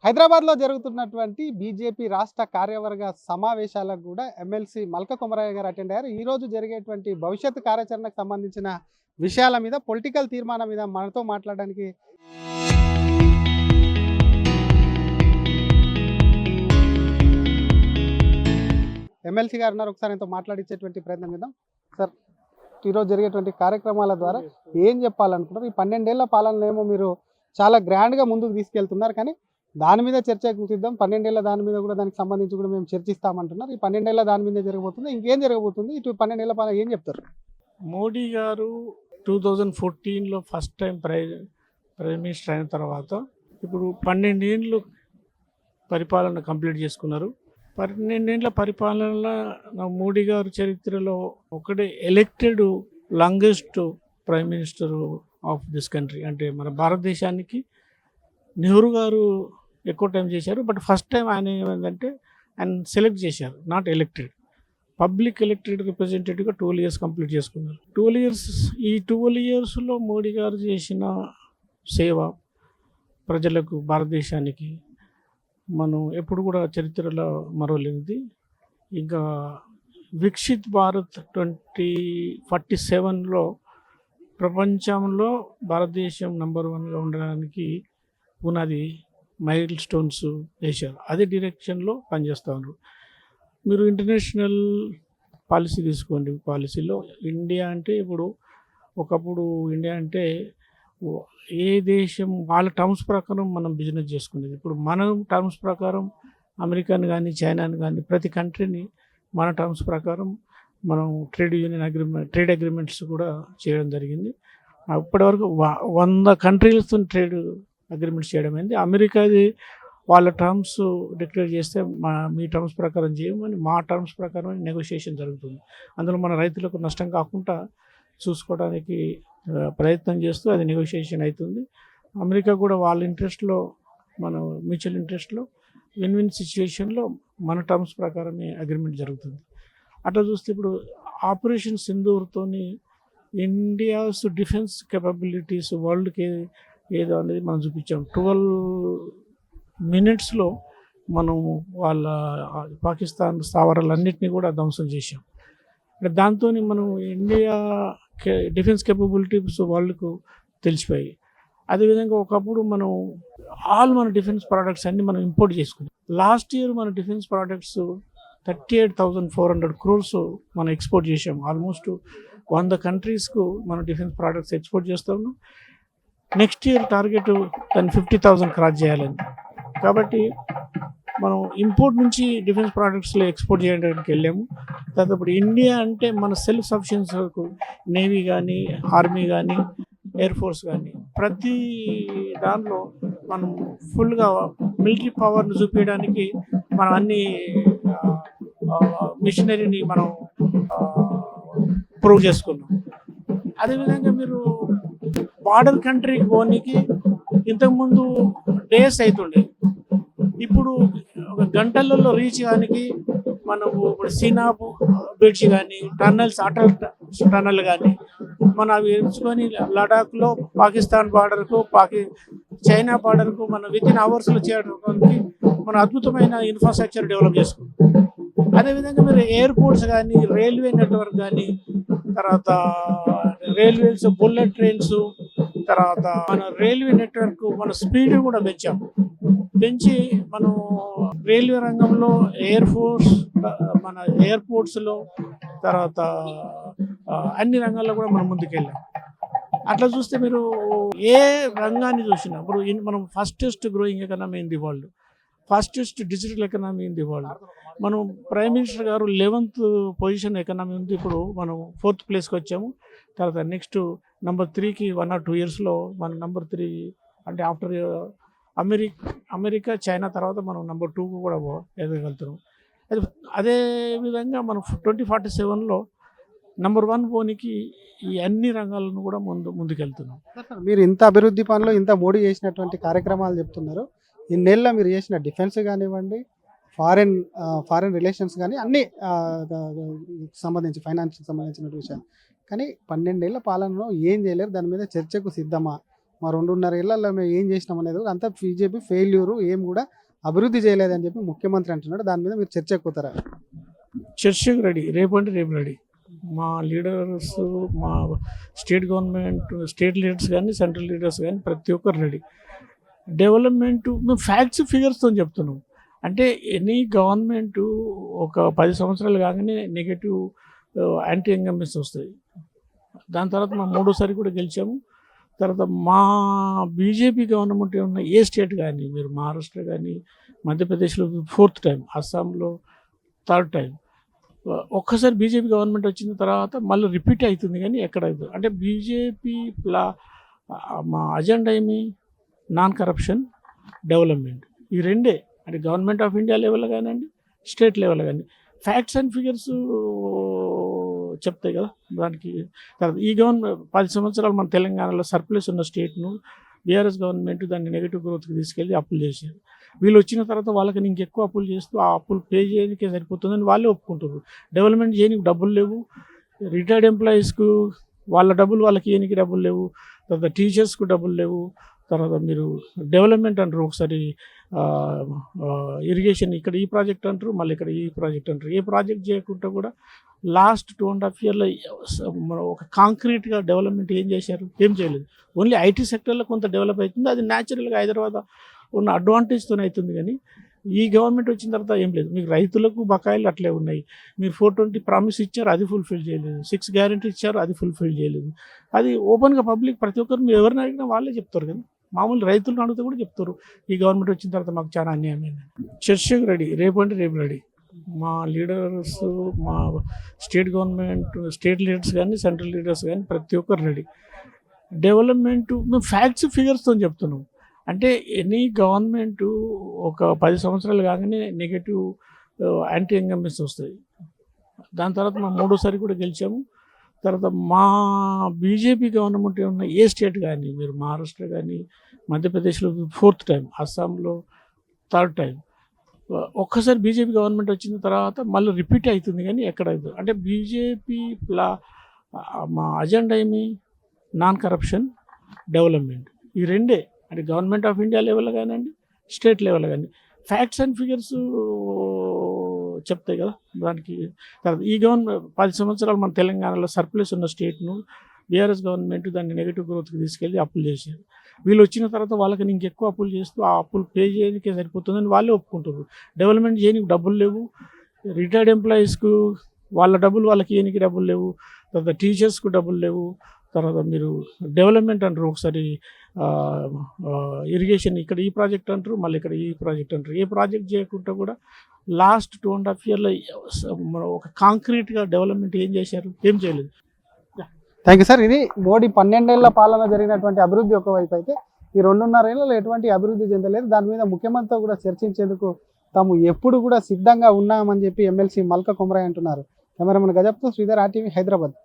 హైదరాబాద్లో జరుగుతున్నటువంటి బీజేపీ రాష్ట్ర కార్యవర్గ సమావేశాలకు కూడా ఎమ్మెల్సీ మల్క కొమరయ్య గారు అటెండ్ అయ్యారు. ఈరోజు జరిగేటువంటి భవిష్యత్తు కార్యాచరణకు సంబంధించిన విషయాల మీద, పొలిటికల్ తీర్మానం మీద మనతో మాట్లాడడానికి ఎమ్మెల్సీ గారు ఉన్నారు. ఒకసారి ఆయనతో మాట్లాడించేటువంటి ప్రయత్నం చేద్దాం. సార్, ఈరోజు జరిగేటువంటి కార్యక్రమాల ద్వారా ఏం చెప్పాలనుకుంటారు? ఈ 12 ఏళ్ల పాలనలో ఏమో మీరు చాలా గ్రాండ్గా ముందుకు తీసుకెళ్తున్నారు, కానీ దాని మీద చర్చకు సిద్ధం. 12 ఏళ్ల దాని మీద కూడా, దానికి సంబంధించి కూడా మేము చర్చిస్తామంటున్నారు. ఈ 12 ఏళ్ల దాని మీద జరగబోతుంది, ఇంకేం జరగబోతుంది? ఇటు 12 ఏళ్ల పాలన ఏం చెప్తారు? మోడీ గారు 2014లో ఫస్ట్ టైం ప్రైమ్ మినిస్టర్ అయిన తర్వాత ఇప్పుడు 12 ఏళ్ళు పరిపాలన కంప్లీట్ చేసుకున్నారు. 12 ఏళ్ళ పరిపాలనలో మోడీ గారు చరిత్రలో ఒకటే elected longest prime minister of this country. అంటే మన భారతదేశానికి నెహ్రూ గారు ఎక్కువ టైం చేశారు, బట్ ఫస్ట్ టైం ఆయన ఏమైందంటే ఆయన సెలెక్ట్ చేశారు, నాట్ ఎలెక్టెడ్. పబ్లిక్ ఎలెక్టెడ్ రిప్రజెంటేటివ్గా 12 ఇయర్స్ కంప్లీట్ చేసుకున్నారు. 12 ఇయర్స్, ఈ 12 ఇయర్స్లో మోడీ గారు చేసిన సేవ ప్రజలకు, భారతదేశానికి మనం ఎప్పుడు కూడా చరిత్రలో మరవలేనిది. ఇంకా వికసిత్ భారత్ 2047లో ప్రపంచంలో భారతదేశం నెంబర్ 1గా ఉండడానికి పునాది మైల్ స్టోన్స్ వేశారు. అదే డైరెక్షన్లో పనిచేస్తూ ఉన్నారు. మీరు ఇంటర్నేషనల్ పాలసీ తీసుకోండి. పాలసీలో ఇండియా అంటే ఇప్పుడు, ఒకప్పుడు ఇండియా అంటే ఏ దేశం వాళ్ళ టర్మ్స్ ప్రకారం మనం బిజినెస్ చేసుకునేది. ఇప్పుడు మన టర్మ్స్ ప్రకారం అమెరికాని కానీ, చైనాని కానీ, ప్రతి కంట్రీని మన టర్మ్స్ ప్రకారం మనం ట్రేడ్ అగ్రిమెంట్స్ కూడా చేయడం జరిగింది. ఇప్పటివరకు 100 కంట్రీలతో ట్రేడ్ అగ్రిమెంట్స్ చేయడం అయింది. అమెరికాది వాళ్ళ టర్మ్స్ డిక్లేర్ చేస్తే మీ టర్మ్స్ ప్రకారం చేయమని, మా టర్మ్స్ ప్రకారం నెగోషియేషన్ జరుగుతుంది. అందులో మన రైతులకు నష్టం కాకుండా చూసుకోవడానికి ప్రయత్నం చేస్తూ అది నెగోషియేషన్ అవుతుంది. అమెరికా కూడా వాళ్ళ ఇంట్రెస్ట్లో, మన మ్యూచువల్ ఇంట్రెస్ట్లో విన్ విన్ సిచ్యువేషన్లో మన టర్మ్స్ ప్రకారమే అగ్రిమెంట్ జరుగుతుంది. అట్లా చూస్తే ఇప్పుడు ఆపరేషన్ సింధూర్తోని ఇండియాస్ డిఫెన్స్ కెపబిలిటీస్ వరల్డ్కి ఏదో అనేది మనం చూపించాం. 12 మినిట్స్లో మనం వాళ్ళ పాకిస్తాన్ స్థావరాలన్నింటినీ కూడా ధ్వంసం చేశాం. అంటే దాంతో మనం ఇండియా డిఫెన్స్ కేపబిలిటీస్ వరల్డ్కు తెలిసిపోయాయి. అదేవిధంగా ఒకప్పుడు మనం మన డిఫెన్స్ ప్రోడక్ట్స్ అన్నీ మనం ఇంపోర్ట్ చేసుకున్నాం. లాస్ట్ ఇయర్ మన డిఫెన్స్ ప్రోడక్ట్స్ 38,400 crores మనం ఎక్స్పోర్ట్ చేసాం. ఆల్మోస్ట్ 100 కంట్రీస్కు మనం డిఫెన్స్ ప్రోడక్ట్స్ ఎక్స్పోర్ట్ చేస్తూ ఉన్నాం. నెక్స్ట్ ఇయర్ టార్గెట్ దాన్ని 50,000 క్రాస్ చేయాలని. కాబట్టి మనం ఇంపోర్ట్ నుంచి డిఫెన్స్ ప్రోడక్ట్స్లో ఎక్స్పోర్ట్ చేయడానికి వెళ్ళాము. తర్వాత ఇప్పుడు ఇండియా అంటే మన సెల్ఫ్ సఫిషియన్సీకు నేవీ కానీ, ఆర్మీ కానీ, ఎయిర్ ఫోర్స్ కానీ, ప్రతి దానిలో మనం ఫుల్గా మిలిటరీ పవర్ని చూపించడానికి మనం అన్ని మిషనరీని మనం ప్రూవ్ చేసుకున్నాం. అదేవిధంగా మీరు బార్డర్ కంట్రీకి పోనీకి ఇంతకుముందు డేస్ అవుతుండే, ఇప్పుడు ఒక గంటలలో రీచ్ కానికి మనము ఇప్పుడు సీనాబ్ బ్రిడ్జ్ కానీ, టన్నల్స్, అటల్ టన్నల్ కానీ మనం అవి ఎంచుకొని లడాఖ్లో పాకిస్తాన్ బార్డర్కు, చైనా బార్డర్కు మనం వితిన్ అవర్స్లో చేయడానికి మన అద్భుతమైన ఇన్ఫ్రాస్ట్రక్చర్ డెవలప్ చేసుకున్నాం. అదేవిధంగా మీరు ఎయిర్పోర్ట్స్ కానీ, రైల్వే నెట్వర్క్ కానీ, తర్వాత రైల్వేస్, బుల్లెట్ ట్రైన్స్, తర్వాత మన రైల్వే నెట్వర్క్ మన స్పీడ్ కూడా పెంచి మనం రైల్వే రంగంలో, ఎయిర్ ఫోర్స్, మన ఎయిర్పోర్ట్స్లో, తర్వాత అన్ని రంగాల్లో కూడా మనం ముందుకెళ్ళాం. అట్లా చూస్తే మీరు ఏ రంగాన్ని చూసినా ఇప్పుడు మనం fastest growing economy in the world, fastest digital economy in the world. మనం ప్రైమ్ మినిస్టర్ గారు 11th పొజిషన్ ఎకనామీ ఉంది. ఇప్పుడు మనం 4th ప్లేస్కి వచ్చాము. తర్వాత నెక్స్ట్ నెంబర్ 3కి 1 or 2 yearsలో మనం నెంబర్ 3 అంటే ఆఫ్టర్ అమెరికా, చైనా తర్వాత మనం నెంబర్ 2కు కూడా ఎదగలుగుతున్నాం. అదే విధంగా మనం 2047లో నెంబర్ 1 పోనీకి ఈ అన్ని రంగాలను కూడా ముందుకెళ్తున్నాం. మీరు ఇంత అభివృద్ధి పనులు, ఇంత మోడీ చేసినటువంటి కార్యక్రమాలు చెప్తున్నారు. ఇన్నేళ్ళ మీరు చేసిన డిఫెన్స్ కానివ్వండి, ఫారెన్ రిలేషన్స్ కానీ, అన్ని సంబంధించి ఫైనాన్స్కి సంబంధించిన విషయాలు. కానీ 12 ఏళ్ల పాలనలో ఏం చేయలేరు, దాని మీద చర్చకు సిద్ధమా? మా 2.5 ఏళ్లలో మేము ఏం చేసినాం అనేది అంతా బీజేపీ ఫెయిల్యూరు, ఏం కూడా అభివృద్ధి చేయలేదని చెప్పి ముఖ్యమంత్రి అంటున్నాడు. దాని మీద మీరు చర్చకు పోతారా? చర్చకు రెడీ, రేపు అంటే రేపు రెడీ. మా లీడర్స్, మా స్టేట్ గవర్నమెంట్, స్టేట్ లీడర్స్ కానీ సెంట్రల్ లీడర్స్ కానీ ప్రతి ఒక్కరు రెడీ. డెవలప్మెంట్ మేము ఫ్యాక్ట్స్ ఫిగర్స్తో చెప్తున్నాం. అంటే ఎనీ గవర్నమెంట్ ఒక 10 సంవత్సరాలు కాగానే నెగటివ్ యాంటీ ఇన్కంబెన్స్ వస్తాయి. దాని తర్వాత మేము 3వ సారి కూడా గెలిచాము. తర్వాత మా బీజేపీ గవర్నమెంట్ ఉన్న ఏ స్టేట్ కానీ, మీరు మహారాష్ట్ర కానీ, మధ్యప్రదేశ్లో 4th టైం, అస్సాంలో 3rd టైం. ఒక్కసారి బీజేపీ గవర్నమెంట్ వచ్చిన తర్వాత మళ్ళీ రిపీట్ అవుతుంది కానీ ఎక్కడ అవుతుంది అంటే బీజేపీ మా అజెండా ఏమి, నాన్ కరప్షన్, డెవలప్మెంట్. ఈ రెండే. అంటే గవర్నమెంట్ ఆఫ్ ఇండియా లెవెల్ కానివ్వండి, స్టేట్ లెవెల్ కానీ ఫ్యాక్ట్స్ అండ్ ఫిగర్స్ చెప్తాయి కదా. దానికి తర్వాత ఈ గవర్నమెంట్ 10 సంవత్సరాలు మన తెలంగాణలో సర్ప్లస్ ఉన్న స్టేట్ను బీఆర్ఎస్ గవర్నమెంట్ దాన్ని నెగిటివ్ గ్రోత్కి తీసుకెళ్ళి అప్పులు చేశారు. వీళ్ళు వచ్చిన తర్వాత వాళ్ళకి ఇంకెక్కువ అప్పులు చేస్తూ ఆ అప్పులు పే చేయడానికే సరిపోతుందని వాళ్ళే ఒప్పుకుంటారు. డెవలప్మెంట్ చేయడానికి డబ్బులు లేవు, రిటైర్డ్ ఎంప్లాయీస్కు వాళ్ళ డబ్బులు వాళ్ళకి ఇవ్వడానికి డబ్బులు లేవు, తర్వాత టీచర్స్కు డబ్బులు లేవు. తర్వాత మీరు డెవలప్మెంట్ అంటారు, ఒకసారి ఇరిగేషన్ ఇక్కడ ఈ ప్రాజెక్ట్ అంటారు, మళ్ళీ ఇక్కడ ఈ ప్రాజెక్ట్ అంటారు. ఏ ప్రాజెక్ట్ చేయకుండా కూడా లాస్ట్ 2.5 ఇయర్లో ఒక కాంక్రీట్గా డెవలప్మెంట్ ఏం చేశారు? ఏం చేయలేదు. ఓన్లీ ఐటీ సెక్టర్లో కొంత డెవలప్ అవుతుంది, అది న్యాచురల్గా హైదరాబాద్ ఉన్న అడ్వాంటేజ్తో అవుతుంది. కానీ ఈ గవర్నమెంట్ వచ్చిన తర్వాత ఏం లేదు. మీకు రైతులకు బకాయిలు అట్లే ఉన్నాయి. మీరు 420 ప్రామిస్ ఇచ్చారు, అది ఫుల్ఫిల్ చేయలేదు. 6 గ్యారెంటీ ఇచ్చారు, అది ఫుల్ఫిల్ చేయలేదు. అది ఓపెన్గా పబ్లిక్ ప్రతి ఒక్కరు మీరు ఎవరిని అడిగినా వాళ్ళే చెప్తారు కదా. మామూలు రైతులను అడిగితే కూడా చెప్తారు ఈ గవర్నమెంట్ వచ్చిన తర్వాత మాకు చాలా అన్యాయం అయింది. చర్చకు రెడీ, రేపు అంటే రేపు రెడీ. మా లీడర్స్, మా స్టేట్ గవర్నమెంట్, స్టేట్ లీడర్స్ కానీ సెంట్రల్ లీడర్స్ కానీ ప్రతి ఒక్కరు రెడీ. డెవలప్మెంట్ మేము ఫ్యాక్ట్స్ ఫిగర్స్తో చెప్తున్నాం. అంటే ఎనీ గవర్నమెంట్ ఒక 10 సంవత్సరాలు కాగానే నెగటివ్ యాంటీ ఇన్కంబెన్స్ వస్తాయి. దాని తర్వాత మేము 3వ సారి కూడా గెలిచాము. తర్వాత మా బీజేపీ గవర్నమెంట్ ఉన్న ఏ స్టేట్ కానీ, మీరు మహారాష్ట్ర కానీ, మధ్యప్రదేశ్లో 4th టైం, అస్సాంలో 3rd టైం. ఒక్కసారి బీజేపీ గవర్నమెంట్ వచ్చిన తర్వాత మళ్ళీ రిపీట్ అవుతుంది కానీ ఎక్కడ అవుతుంది అంటే బీజేపీ మా అజెండా ఏమి, నాన్ కరప్షన్, డెవలప్మెంట్. ఈ రెండే. అంటే గవర్నమెంట్ ఆఫ్ ఇండియా లెవెల్ కానివ్వండి, స్టేట్ లెవెల్ కానీ ఫ్యాక్ట్స్ అండ్ ఫిగర్స్ చెప్తాయి కదా. దానికి తర్వాత ఈ గవర్నమెంట్ 10 సంవత్సరాలు మన తెలంగాణలో సర్ప్లస్ ఉన్న స్టేట్ను బీఆర్ఎస్ గవర్నమెంట్ దాన్ని నెగిటివ్ గ్రోత్కి తీసుకెళ్ళి అప్పులు చేశారు. వీళ్ళు వచ్చిన తర్వాత వాళ్ళకి ఇంకెక్కువ అప్పులు చేస్తూ ఆ అప్పులు పే చేయడానికే సరిపోతుందని వాళ్ళే ఒప్పుకుంటారు. డెవలప్మెంట్ చేయడానికి డబ్బులు లేవు, రిటైర్డ్ ఎంప్లాయీస్కు వాళ్ళ డబ్బులు వాళ్ళకి ఇవ్వడానికి డబ్బులు లేవు, తర్వాత టీచర్స్కు డబ్బులు లేవు. తర్వాత మీరు డెవలప్మెంట్ అంటారు, ఒకసారి ఇరిగేషన్ ఇక్కడ ఈ ప్రాజెక్ట్ అంటారు, మళ్ళీ ఇక్కడ ఈ ప్రాజెక్ట్ అంటారు. ఏ ప్రాజెక్ట్ చేయకుండా కూడా లాస్ట్ 2.5 ఇయర్లో ఒక కాంక్రీట్గా డెవలప్మెంట్ ఏం చేశారు? ఏం చేయలేదు. Thank you sir. ఇది మోడీ 12 ఏళ్ల పాలన జరిగినటువంటి అభివృద్ధి ఒకవైపు అయితే, ఈ 2.5 ఏళ్లలో ఎటువంటి అభివృద్ధి చెందలేదు. దాని మీద ముఖ్యమంత్రితో కూడా చర్చించేందుకు తాము ఎప్పుడు కూడా సిద్ధంగా ఉన్నామని చెప్పి ఎమ్మెల్సీ మల్క కుమరయ్య అంటున్నారు. కెమెరామెన్ గజప్తో శ్రీధర్, RTV, హైదరాబాద్.